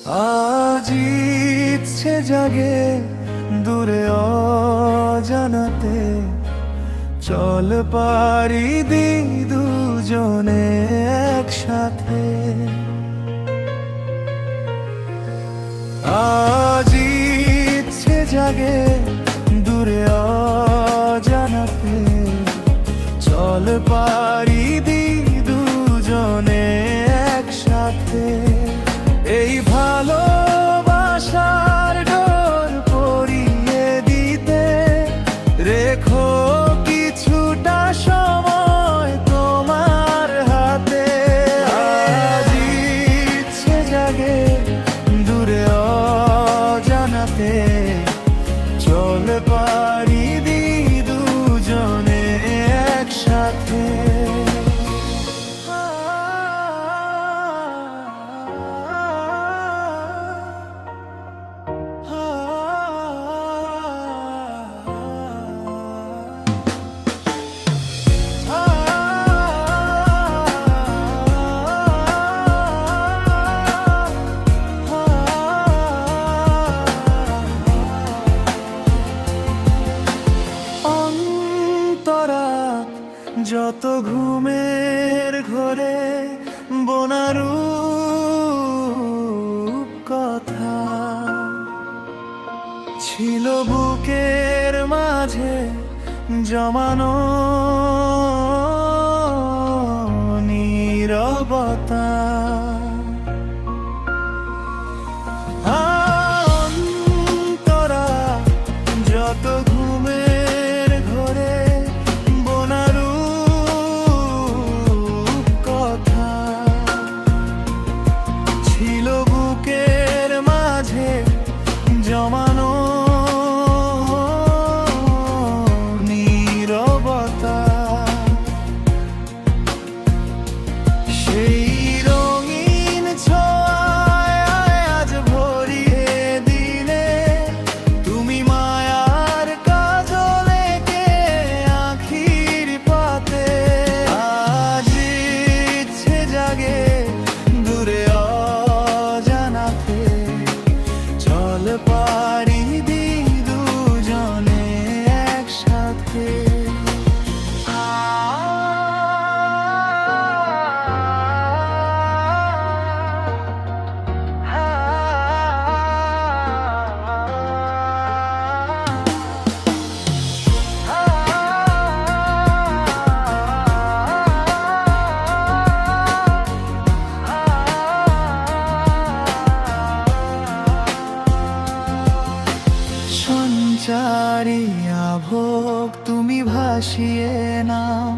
আজ ইচ্ছে জাগে দূরে অজানাতে, চল পারি দি দুজনে একসাথে। আজ ইচ্ছে জাগে দূরে অজানাতে, চল পারি দি দুজনে একসাথে। এই ভালোবাসার ডোর পরিয়ে দিতে, রেখো কিছুটা সময় তোমার হাতে। আজ ইচ্ছে জাগে দূরে অজানাতে, চল পারি দি দুজনে একসাথে। যত ঘুমের ঘরে বনারূপ কথা ছিল বুকের মাঝে জমানো নীরবতা। অন্তরা যত ঘুমের ঘরে জমানো নীরবতা, সেই রঙিন ছোঁয়ায় আজ ভরিয়ে দিলে তুমি মায়ার কাজলে কে আখির পাতে। আজ ইচ্ছে জাগে দূরে অজানাতে, চল পারি দি দুজনে একসাথে। সঞ্চারিয়া ভোগ তুমি ভাসিয়ে নাও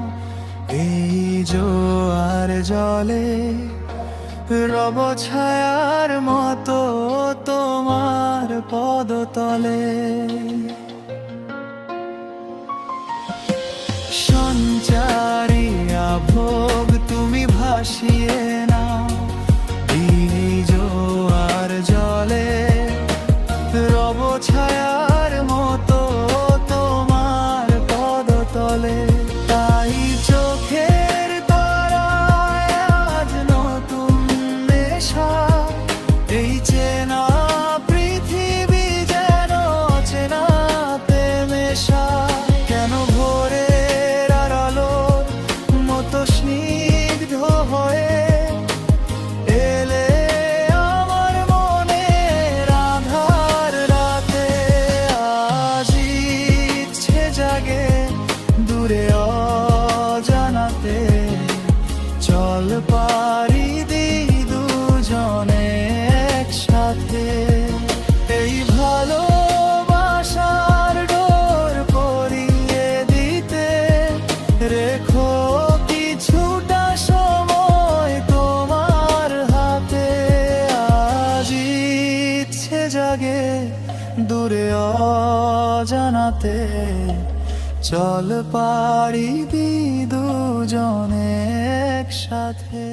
এই জোয়ার জলে, রব ছায়ার মতো তোমার পদতলে। সঞ্চারিয়া ভোগ তুমি ভাসিয়ে নাও এই জোয়ার জলে, রব ছায়ার মতো তোমার পদতলে। তাই চোখের তারায় আজ নতুন নেশা, এই চেনা পৃথিবী যেন চেনাতে মেশা। কেন ভোরের আলোর মতো স্নিগ্ধ হয়ে দূরে অজানাতে, চল পারি দি দুজনে একসাথে। এই ভালোবাসার ডোর পরিয়ে দিতে, রেখো কিছুটা সময় তোমার হাতে। আজ ইচ্ছে জাগে দূরে অজানাতে, চল পারি দি দুজনে একসাথে।